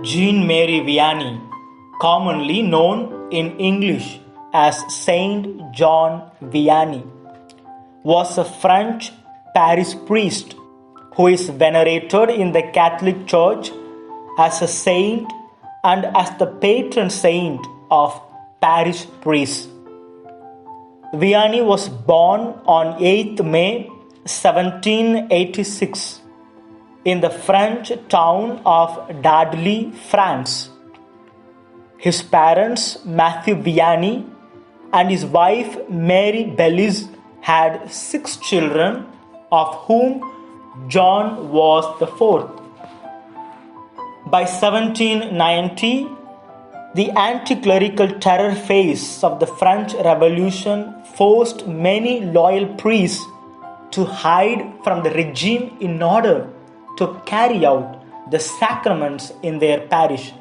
Jean Marie Vianney, commonly known in English as Saint John Vianney, was a French parish priest who is venerated in the Catholic Church as a saint and as the patron saint of parish priests. Vianney was born on 8th May 1786 in the French town of Dardilly, France. His parents, Matthew Vianney and his wife Mary Belize, had 6 children, of whom John was the fourth. By 1790, the anti-clerical terror phase of the French Revolution forced many loyal priests to hide from the regime in order to carry out the sacraments in their parish,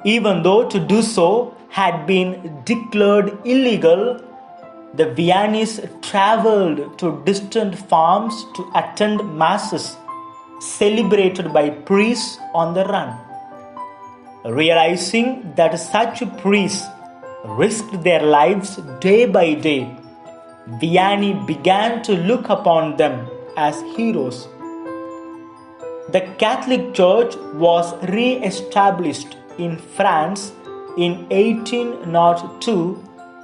even though to do so had been declared illegal. The Vianneys traveled to distant farms to attend masses celebrated by priests on the run. Realizing that such priests risked their lives day by day, Vianney began to look upon them as heroes. The Catholic Church was re-established in France in 1802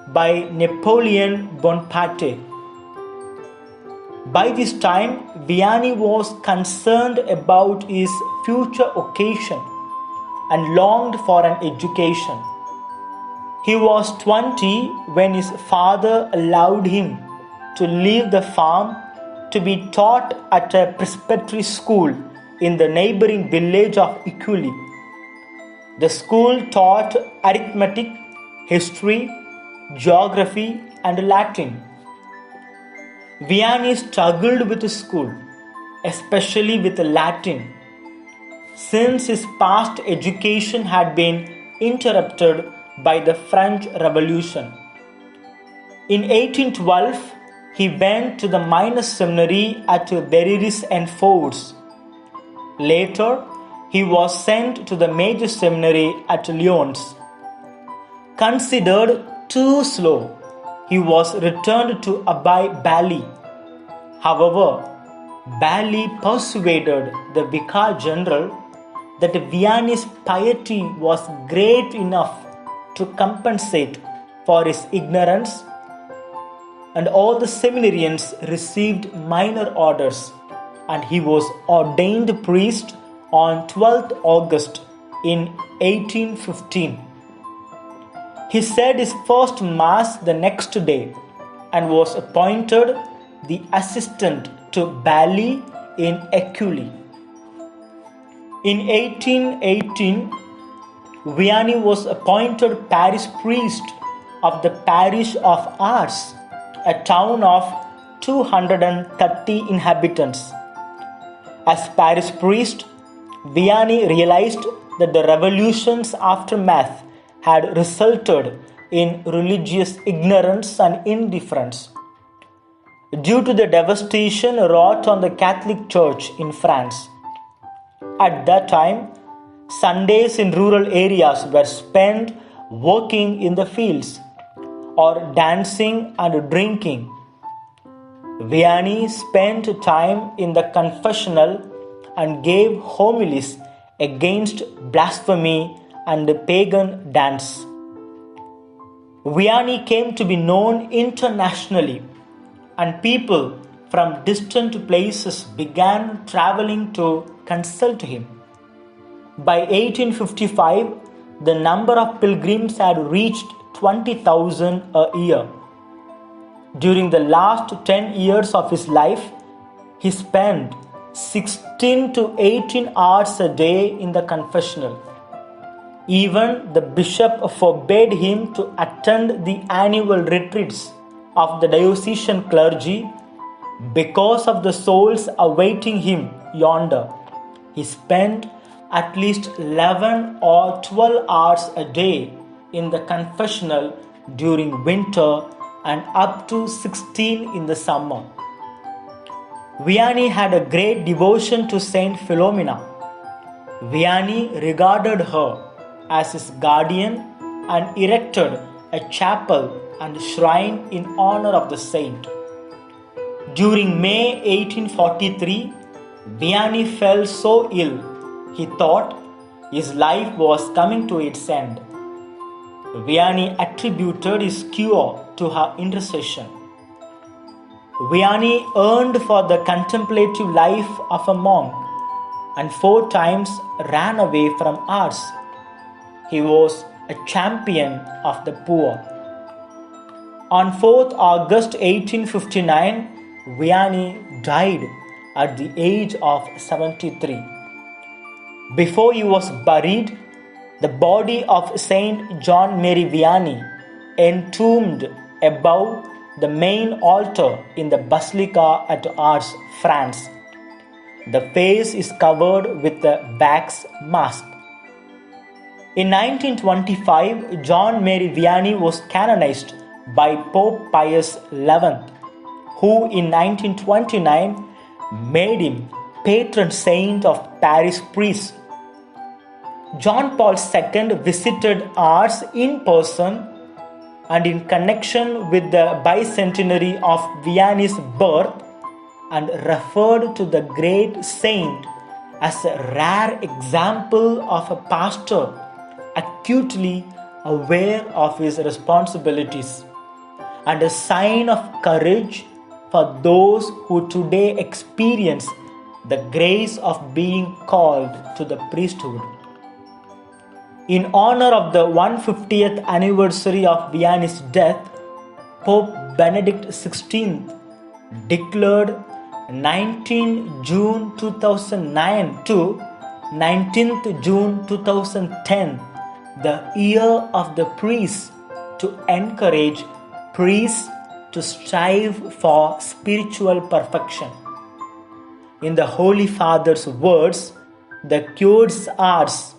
by Napoleon Bonaparte. By this time, Vianney was concerned about his future vocation and longed for an education. He was 20 when his father allowed him to leave the farm to be taught at a preparatory school in the neighboring village of Écully. The school taught arithmetic, history, geography, and Latin. Vianney struggled with school, especially with Latin, since his past education had been interrupted by the French Revolution. In 1812, he went to the minor seminary at Berrières-en-Fos. Later, he was sent to the major seminary at Lyons. Considered too slow, he was returned to Abbaye Bally. However, Bally persuaded the Vicar General that Vianney's piety was great enough to compensate for his ignorance, and all the seminarians received minor orders, and he was ordained priest on 12th August in 1815. He said his first Mass the next day and was appointed the assistant to Bally in Écully. In 1818, Vianney was appointed parish priest of the parish of Ars, a town of 230 inhabitants. As parish priest, Vianney realized that the revolution's aftermath had resulted in religious ignorance and indifference. Due to the devastation wrought on the Catholic Church in France, at that time, Sundays in rural areas were spent working in the fields or dancing and drinking. Vianney spent time in the confessional and gave homilies against blasphemy and pagan dance. Vianney came to be known internationally, and people from distant places began traveling to consult him. By 1855, the number of pilgrims had reached 20,000 a year. During the last 10 years of his life, he spent 16 to 18 hours a day in the confessional. Even the bishop forbade him to attend the annual retreats of the diocesan clergy because of the souls awaiting him yonder. He spent at least 11 or 12 hours a day in the confessional during winter and up to 16 in the summer. Vianney had a great devotion to Saint Philomena. Vianney regarded her as his guardian and erected a chapel and shrine in honor of the saint. During May 1843, Vianney fell so ill he thought his life was coming to its end. Vianney attributed his cure to her intercession. Vianney yearned for the contemplative life of a monk and 4 times ran away from arts. He was a champion of the poor. On 4th August 1859, Vianney died at the age of 73. Before he was buried, the body of Saint John Mary Vianney, entombed above the main altar in the Basilica at Ars, France. The face is covered with a wax mask. In 1925, John Mary Vianney was canonized by Pope Pius XI, who in 1929 made him patron saint of parish priests. John Paul II visited Ars in person and in connection with the bicentenary of Vianney's birth and referred to the great saint as a rare example of a pastor acutely aware of his responsibilities and a sign of courage for those who today experience the grace of being called to the priesthood. In honor of the 150th anniversary of Vianney's death, Pope Benedict XVI declared 19 June 2009 to 19th June 2010 the year of the priest, to encourage priests to strive for spiritual perfection. In the Holy Father's words, the Cures Ars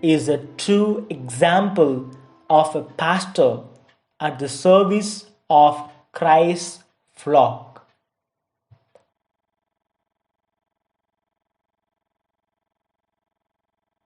is a true example of a pastor at the service of Christ's flock.